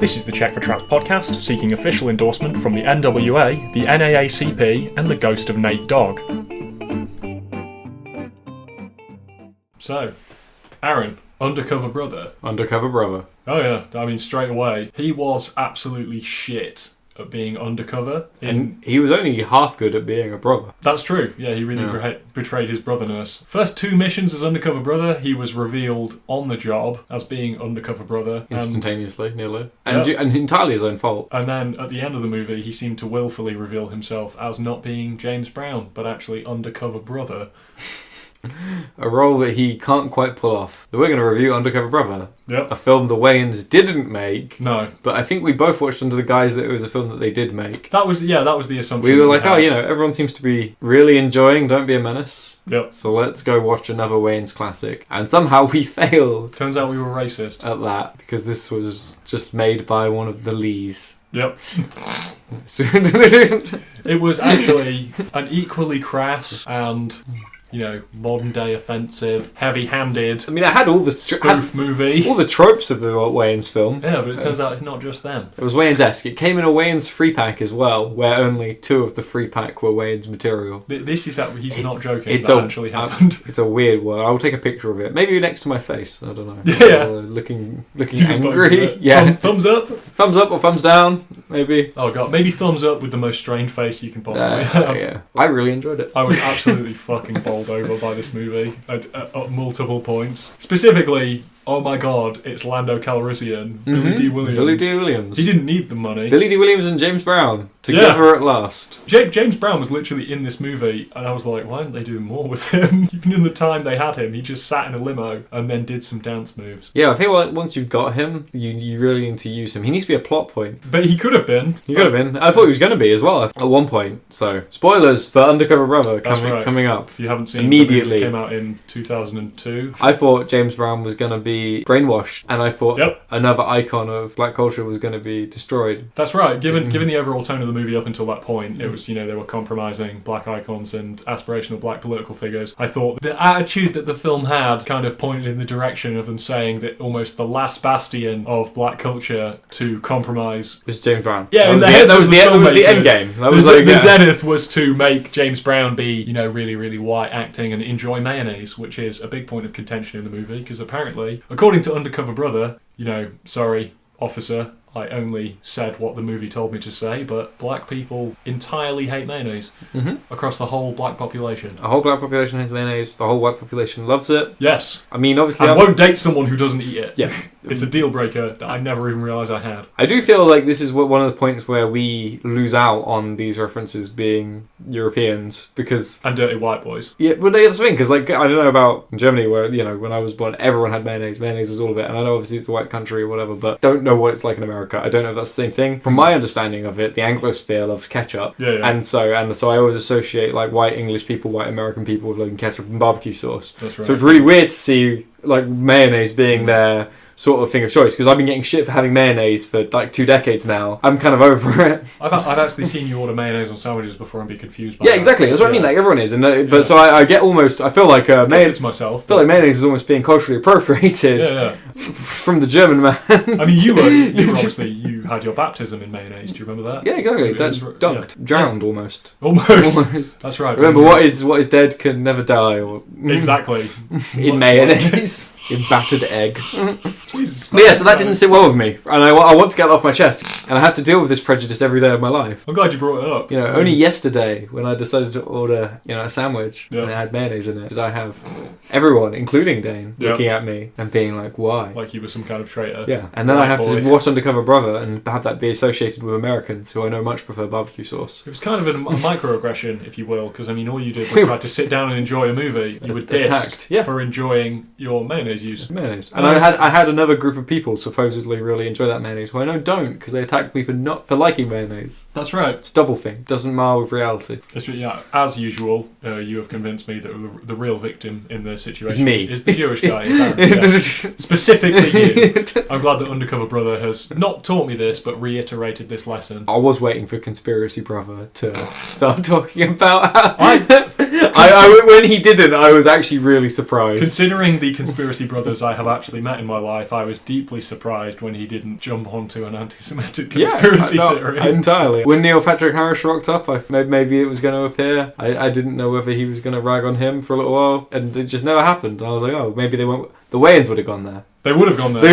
This is the Check for Traps podcast, seeking official endorsement from the NWA, the NAACP, and the Ghost of Nate Dogg. So, Aaron, Undercover Brother. Undercover Brother. Oh yeah, I mean straight away. He was absolutely shit at being undercover. And he was only half good at being a brother. That's true. Yeah, he really betrayed his brotherness. First 2 missions as Undercover Brother, he was revealed on the job as being Undercover Brother. Instantaneously, nearly. And entirely his own fault. And then at the end of the movie, he seemed to willfully reveal himself as not being James Brown, but actually Undercover Brother. A role that he can't quite pull off. So we're going to review Undercover Brother. Yep. A film the Wayans didn't make. No. But I think we both watched under the guise that it was a film that they did make. That was the assumption. We were like, everyone seems to be really enjoying Don't Be a Menace. Yep. So let's go watch another Wayans classic. And somehow we failed. Turns out we were racist. At that, because this was just made by one of the Lees. Yep. It was actually an equally crass and, modern day offensive, heavy-handed. I mean, it had all the spoof movie, all the tropes of the Wayans film. Yeah, but it turns out it's not just them. It was Wayans-esque. It came in a Wayans 3-pack as well, where only 2 of the 3-pack were Wayans material. This is he's not joking. That actually happened. It's a weird one. I'll take a picture of it. Maybe next to my face. I don't know. Yeah, looking angry. Yeah. Thumbs up. Thumbs up or thumbs down. Maybe. Oh god, maybe thumbs up with the most strained face you can possibly have. Yeah, I really enjoyed it. I was absolutely fucking bowled over by this movie at multiple points. Specifically, oh my god, it's Lando Calrissian, Billy D. Williams. Billy D. Williams. He didn't need the money. Billy D. Williams and James Brown together at last. James Brown was literally in this movie, and I was like, why aren't they doing more with him? Even in the time they had him, he just sat in a limo and then did some dance moves. Yeah, I think once you've got him, you really need to use him. He needs to be a plot point. But he could have been. He could have been. I thought he was going to be as well at one point. So, spoilers for Undercover Brother coming up. If you haven't seen immediately. It came out in 2002. I thought James Brown was going to be brainwashed, and I thought another icon of black culture was going to be destroyed. That's right. Given the overall tone of the movie up until that point, it was, they were compromising black icons and aspirational black political figures. I thought the attitude that the film had kind of pointed in the direction of them saying that almost the last bastion of black culture to compromise was James Brown. Yeah, that was the end game. The zenith was to make James Brown be, really, really white acting and enjoy mayonnaise, which is a big point of contention in the movie, because apparently, according to Undercover Brother, sorry, officer, I only said what the movie told me to say, but black people entirely hate mayonnaise across the whole black population. The whole black population hates mayonnaise. The whole white population loves it. Yes. I mean, obviously... I won't date someone who doesn't eat it. Yeah. It's a deal breaker that I never even realised I had. I do feel like this is one of the points where we lose out on these references being Europeans, because... And dirty white boys. Yeah, well, that's the thing, because, I don't know about Germany, where, when I was born, everyone had mayonnaise. Mayonnaise was all of it, and I know, obviously, it's a white country or whatever, but don't know what it's like in America. I don't know if that's the same thing. From my understanding of it, the Anglosphere loves ketchup. Yeah. And so I always associate, white English people, white American people with, ketchup and barbecue sauce. That's right. So it's really weird to see, mayonnaise being their sort of thing of choice, because I've been getting shit for having mayonnaise for 2 decades now. I'm kind of over it. I've actually seen you order mayonnaise on sandwiches before and be confused by that. Exactly. That's what I mean. Everyone is, but so I get almost. I feel like mayonnaise. Myself. I feel like mayonnaise is almost being culturally appropriated. From the German man. I mean, you were obviously, you had your baptism in mayonnaise. Do you remember that? Yeah, exactly. Dunked, drowned almost. Almost. That's right. Remember, what is dead can never die. Or exactly. In mayonnaise, in battered egg. Jesus. But yeah, so that didn't sit well with me, and I want to get it off my chest, and I have to deal with this prejudice every day of my life. I'm glad you brought it up. Only yesterday, when I decided to order, a sandwich, and it had mayonnaise in it, did I have everyone, including Dane, looking at me and being like, why? Like you were some kind of traitor. Yeah, and then I have to watch Undercover Brother and have that be associated with Americans, who I know much prefer barbecue sauce. It was kind of a microaggression, if you will, because, all you did was try to sit down and enjoy a movie. You were dissed for enjoying your mayonnaise use. Mayonnaise. And I had another group of people supposedly really enjoy that mayonnaise, who I know don't, because they attacked me for liking mayonnaise. That's right. It's double thing. Doesn't mar with reality. As usual, you have convinced me that the real victim in the situation is the Jewish guy. Aaron, specifically you. I'm glad that Undercover Brother has not taught me this, but reiterated this lesson. I was waiting for Conspiracy Brother to start talking about how When he didn't, I was actually really surprised. Considering the conspiracy brothers I have actually met in my life, I was deeply surprised when he didn't jump onto an anti-Semitic conspiracy theory. Entirely. When Neil Patrick Harris rocked up, maybe it was going to appear. I didn't know whether he was going to rag on him for a little while, and it just never happened. And I was like, oh, maybe they won't. The Wayans would have gone there. They would have gone there.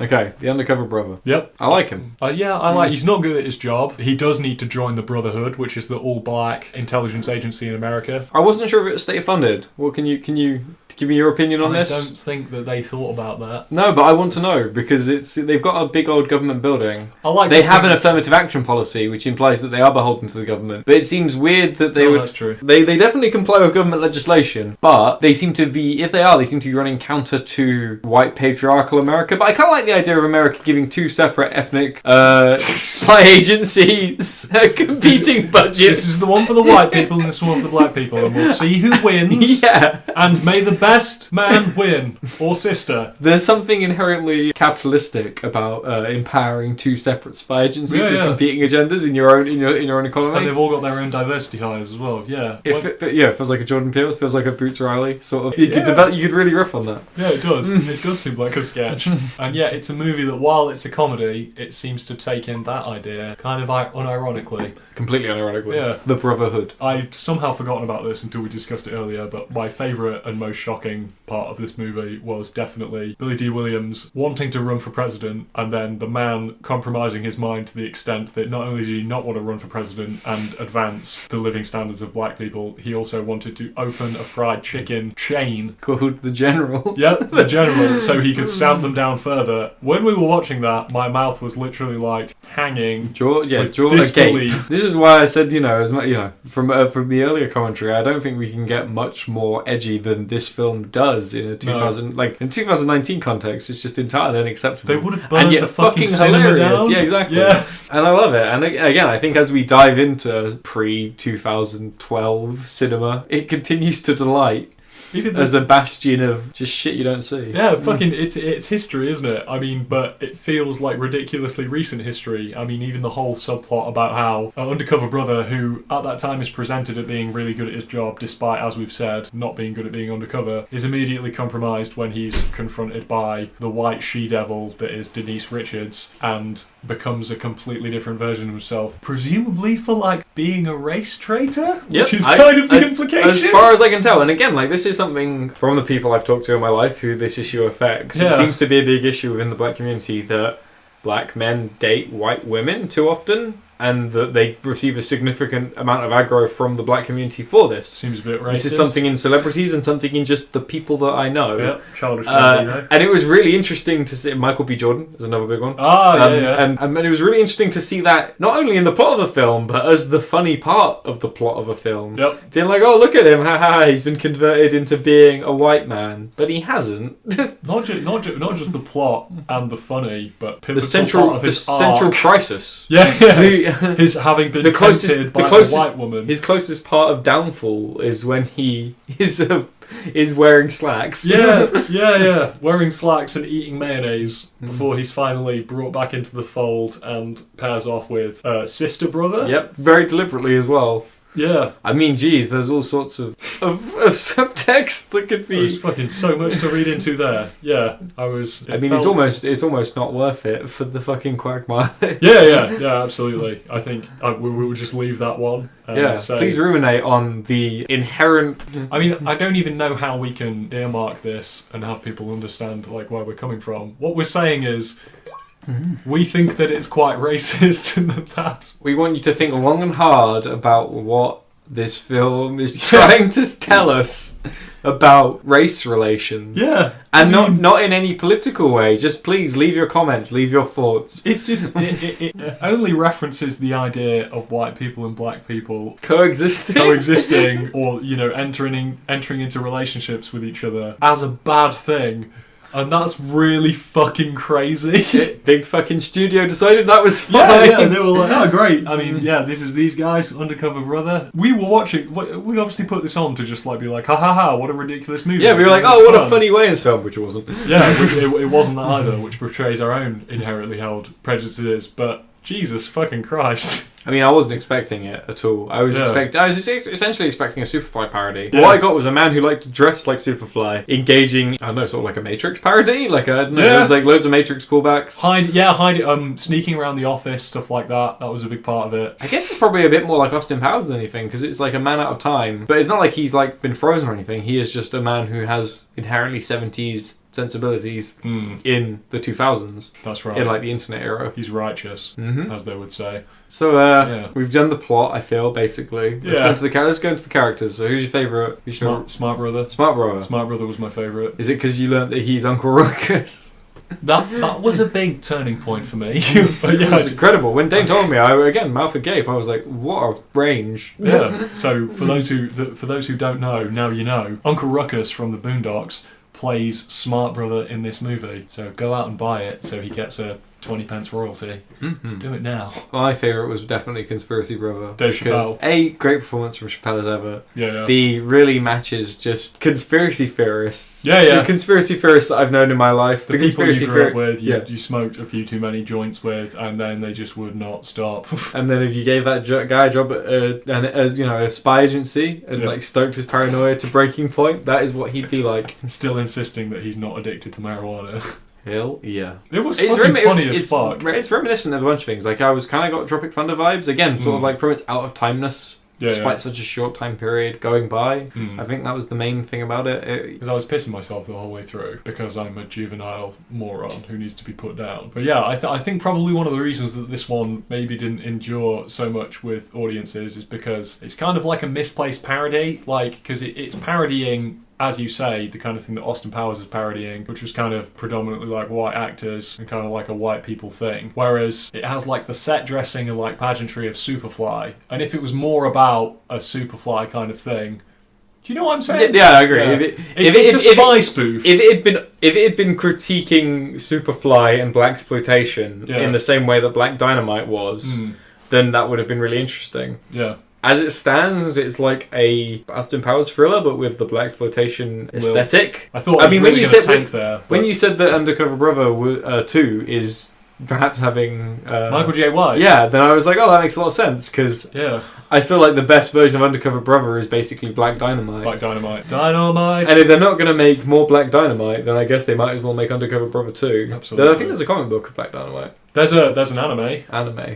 Okay, the Undercover Brother. Yep. I like him. Yeah, I like. He's not good at his job. He does need to join the Brotherhood, which is the all-black intelligence agency in America. I wasn't sure if it was state-funded. Well, can you give me your opinion on this? I don't think that they thought about that. No, but I want to know, because they've got a big old government building. They have an affirmative action policy, which implies that they are beholden to the government. But it seems weird that they would... That's true. They definitely comply with government legislation, but they seem to be, if they seem to be running counter to white patriarchal America. But I kind of like the idea of America giving two separate ethnic spy agencies competing budgets. This is the one for the white people and this one for the black people, and we'll see who wins. Yeah. And may the best man win, or sister. There's something inherently capitalistic about empowering two separate spy agencies with competing agendas in your own economy. And they've all got their own diversity hires as well. Yeah. It feels like a Jordan Peele. It feels like a Boots Riley sort of. You could really riff on that. Yeah, it does. It does seem like a sketch. And yeah, it's a movie that, while it's a comedy, it seems to take in that idea kind of unironically. Completely unironically. Yeah. The Brotherhood. I'd somehow forgotten about this until we discussed it earlier, but my favourite and most shocking part of this movie was definitely Billy D. Williams wanting to run for president, and then the man compromising his mind to the extent that not only did he not want to run for president and advance the living standards of black people, he also wanted to open a fried chicken chain called The General. Yep, The General, so he could stamp them down further. When we were watching that, my mouth was literally like hanging jaw disbelief. This is why I said, from the earlier commentary, I don't think we can get much more edgy than this film does in a 2019 context. It's just entirely unacceptable. They would have burned the fucking cinema down. Yeah, exactly. Yeah. And I love it. And again, I think as we dive into pre-2012 cinema, it continues to delight. As a bastion of just shit you don't see. Yeah, fucking, it's history, isn't it? I mean, but it feels like ridiculously recent history. I mean, even the whole subplot about how an undercover brother, who at that time is presented at being really good at his job, despite, as we've said, not being good at being undercover, is immediately compromised when he's confronted by the white she-devil that is Denise Richards, and becomes a completely different version of himself, presumably for, like, being a race traitor? Yep. Which is kind of the implication. As far as I can tell, and again, like, this is something from the people I've talked to in my life who this issue affects. Yeah. It seems to be a big issue within the black community that black men date white women too often, and that they receive a significant amount of aggro from the black community for this. Seems a bit racist. This is something in celebrities and something in just the people that I know. Yeah, childish family, and it was really interesting to see. Michael B. Jordan is another big one. And it was really interesting to see that not only in the plot of the film, but as the funny part of the plot of a film. Yep. Being like, oh, look at him, haha, he's been converted into being a white man, but he hasn't. not just the plot and the funny, but the central crisis. Yeah. His having been tempted by a white woman. His closest part of downfall is when he is wearing slacks. Yeah. Wearing slacks and eating mayonnaise before he's finally brought back into the fold and pairs off with sister brother. Yep, very deliberately as well. Yeah. I mean, geez, there's all sorts of subtext that could be... There's fucking so much to read into there. Yeah, it's almost not worth it for the fucking quagmire. Yeah, absolutely. I think we will just leave that one. And say, please ruminate on the inherent... I mean, I don't even know how we can earmark this and have people understand like where we're coming from. What we're saying is... we think that it's quite racist and that we want you to think long and hard about what this film is trying to tell us about race relations. Yeah. And not in any political way. Just please leave your comments, leave your thoughts. It's just it only references the idea of white people and black people coexisting or entering into relationships with each other as a bad thing. And that's really fucking crazy. Big fucking studio decided that was fine. Yeah, they were like, oh, great. I mean, this is these guys, Undercover Brother. We were watching, we obviously put this on to just like be like, ha ha ha, what a ridiculous movie. Yeah, we were like, oh, what a funny Wayans film, which it wasn't. Yeah, it wasn't that either, which portrays our own inherently held prejudices, but Jesus fucking Christ. I mean, I wasn't expecting it at all. I was essentially expecting a Superfly parody. Yeah. What I got was a man who liked to dress like Superfly, engaging, I don't know, sort of like a Matrix parody. Like, there's like loads of Matrix callbacks. Sneaking around the office, stuff like that. That was a big part of it. I guess it's probably a bit more like Austin Powers than anything, because it's like a man out of time. But it's not like he's like been frozen or anything. He is just a man who has inherently 70s sensibilities in the 2000s. That's right. In like the internet era. He's righteous, as they would say. So we've done the plot, I feel, basically. Let's go into the characters. So who's your favourite? Smart Brother. Smart Brother. Smart Brother was my favourite. Is it because you learnt that he's Uncle Ruckus? That was a big turning point for me. But yeah, it's incredible. When Dane told me, mouth agape. I was like, what a range. Yeah. So for those who don't know, now you know. Uncle Ruckus from the Boondocks plays Smart Brother in this movie. So go out and buy it so he gets a 20 pence royalty. Mm-hmm. Do it now. My favourite was definitely Conspiracy Brother. Dave Chappelle. A, great performance from Chappelle as ever. Yeah. B, really matches just conspiracy theorists. Yeah. The conspiracy theorists that I've known in my life. The people you grew up with, you smoked a few too many joints with, and then they just would not stop. And then if you gave that guy a job at a spy agency and like stoked his paranoia to breaking point, that is what he'd be like. Still insisting that he's not addicted to marijuana. Hell yeah. It was funny as fuck. It's reminiscent of a bunch of things. Like, I was kind of got Tropic Thunder vibes. Again, sort of like from its out of timeness, despite such a short time period going by. I think that was the main thing about it. Because I was pissing myself the whole way through, because I'm a juvenile moron who needs to be put down. But yeah, I think probably one of the reasons that this one maybe didn't endure so much with audiences is because it's kind of like a misplaced parody. Like, because it's parodying, as you say, the kind of thing that Austin Powers is parodying, which was kind of predominantly like white actors and kind of like a white people thing. Whereas it has like the set dressing and like pageantry of Superfly. And if it was more about a Superfly kind of thing, do you know what I'm saying? Yeah, I agree. Yeah. It's a spy spoof. If it had been critiquing Superfly and blaxploitation in the same way that Black Dynamite was, then that would have been really interesting. Yeah. As it stands, it's like a Austin Powers thriller, but with the blaxploitation aesthetic. I thought when you said that Undercover Brother 2 is perhaps having Michael J. White, then I was like, oh, that makes a lot of sense, because I feel like the best version of Undercover Brother is basically Black Dynamite. Dynamite. And if they're not going to make more Black Dynamite, then I guess they might as well make Undercover Brother 2. Absolutely. I think there's a comic book of Black Dynamite. There's an anime.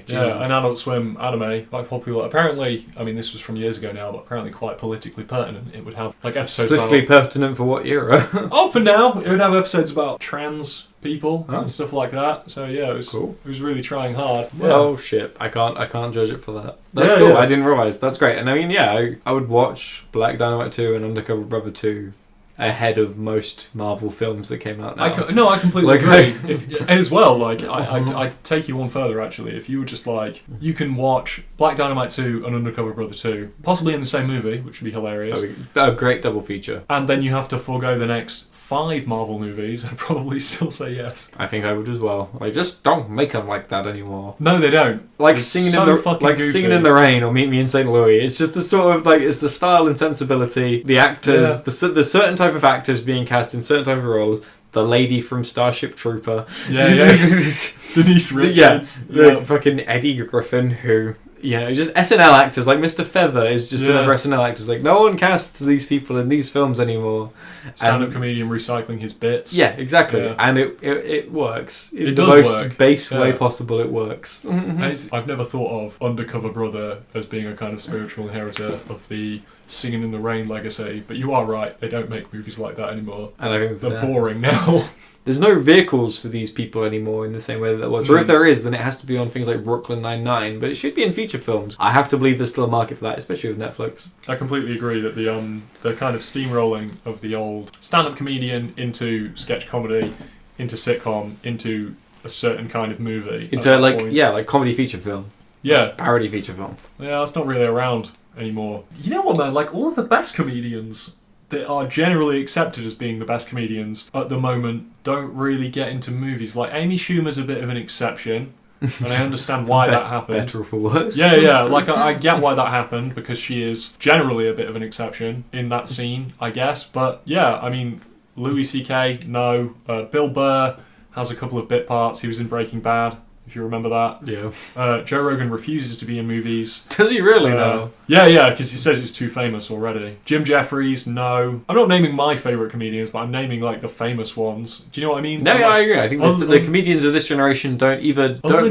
Jesus. Yeah, an Adult Swim anime, quite popular. Apparently, I mean, this was from years ago now, but apparently quite politically pertinent. It would have like episodes. Politically pertinent for what era? For now, it would have episodes about trans people and stuff like that. So yeah, it was cool. It was really trying hard. Yeah. Oh shit! I can't judge it for that. That's cool. Yeah. I didn't realise. That's great. And I mean, I would watch Black Dynamite 2 and Undercover Brother 2 ahead of most Marvel films that came out now. I completely agree. As well, like, I take you one further, actually. If you were just like, you can watch Black Dynamite 2 and Undercover Brother 2, possibly in the same movie, which would be hilarious. A great double feature. And then you have to forego the next 5 Marvel movies, I'd probably still say yes. I think I would as well. Like, just don't make them like that anymore. No, they don't. Like Singing in the Rain or Meet Me in St. Louis. It's just the sort of like, it's the style and sensibility, the actors, the certain type of actors being cast in certain type of roles. The lady from Starship Trooper. Yeah. Denise Richards. The fucking Eddie Griffin, who, you know, just SNL actors, like Mr. Feather is just another SNL actors. Like, no one casts these people in these films anymore. Stand-up comedian recycling his bits. Yeah, exactly. Yeah. And it works. In it the does most work. base way possible, it works. I've never thought of Undercover Brother as being a kind of spiritual inheritor of the Singing in the Rain legacy, but you are right, they don't make movies like that anymore. And I think they're boring now. There's no vehicles for these people anymore in the same way that there was. Or if there is, then it has to be on things like Brooklyn Nine-Nine, but it should be in feature films. I have to believe there's still a market for that, especially with Netflix. I completely agree that the kind of steamrolling of the old stand-up comedian into sketch comedy, into sitcom, into a certain kind of movie. Into like comedy feature film. Yeah. Parody feature film. Yeah, that's not really around anymore. You know what, man? Like, all of the best comedians that are generally accepted as being the best comedians at the moment don't really get into movies. Like, Amy Schumer's a bit of an exception, and I understand why that happened. Better or for worse. Yeah. Like, I get why that happened, because she is generally a bit of an exception in that scene, I guess. But, yeah, I mean, Louis C.K., no. Bill Burr has a couple of bit parts. He was in Breaking Bad. if you remember that. Yeah. Joe Rogan refuses to be in movies. Does he really now? Yeah, because he says he's too famous already. Jim Jeffries, no. I'm not naming my favourite comedians, but I'm naming like the famous ones. Do you know what I mean? No, I agree. I think the comedians of this generation don't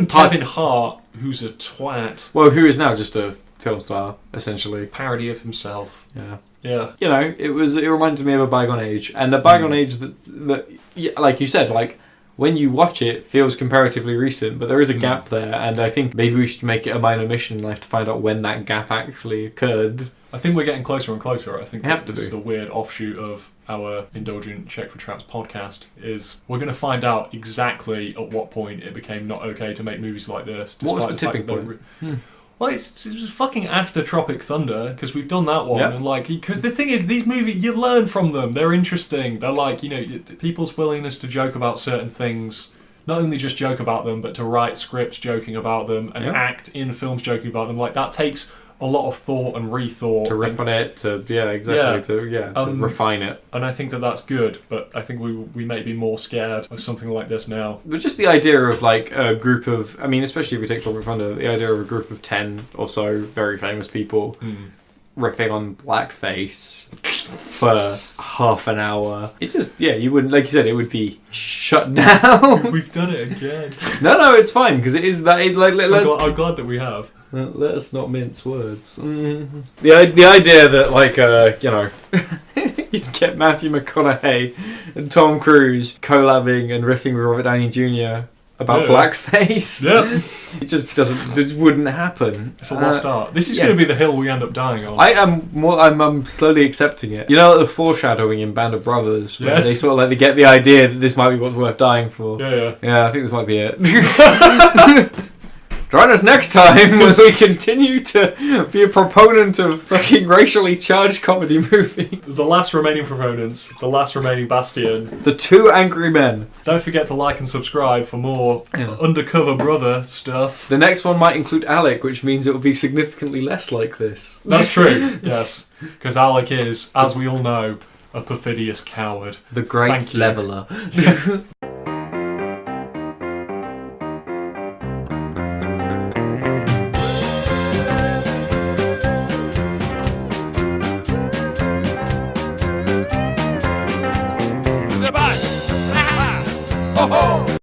Kevin Hart, who's a twat. Well, who is now just a film star, essentially. Parody of himself. Yeah. Yeah. You know, it reminded me of a bygone age. And a bygone age that, like you said, like, when you watch it, feels comparatively recent, but there is a gap there, and I think maybe we should make it a minor mission in life to find out when that gap actually occurred. I think we're getting closer and closer. I think this is the weird offshoot of our Indulgent Check for Traps podcast, is we're going to find out exactly at what point it became not okay to make movies like this. What was the tipping point? Well, it's fucking after Tropic Thunder, because we've done that one, and like, because the thing is, these movies, you learn from them. They're interesting. They're like, you know, people's willingness to joke about certain things, not only just joke about them, but to write scripts joking about them and act in films joking about them. Like, that takes a lot of thought and rethought. To riff on it, to refine it. And I think that that's good, but I think we may be more scared of something like this now. But just the idea of like a group of, I mean, especially if we take Tropic Thunder, the idea of a group of 10 or so very famous people riffing on blackface for half an hour. It's just, you wouldn't, like you said, it would be shut down. We've done it again. No, it's fine, because it is that, I'm glad that we have. Let us not mince words. The idea that, like, you know, you get Matthew McConaughey and Tom Cruise collabing and riffing with Robert Downey Jr. about blackface. It just wouldn't happen. It's a lost art. This is going to be the hill we end up dying on. I'm slowly accepting it. You know, the foreshadowing in Band of Brothers, where they sort of like they get the idea that this might be what's worth dying for. Yeah, I think this might be it. Join us next time when we continue to be a proponent of fucking racially charged comedy movie. The last remaining proponents, the last remaining bastion. The Two Angry Men. Don't forget to like and subscribe for more Undercover Brother stuff. The next one might include Alec, which means it will be significantly less like this. That's true, yes. Because Alec is, as we all know, a perfidious coward. The Great Leveler.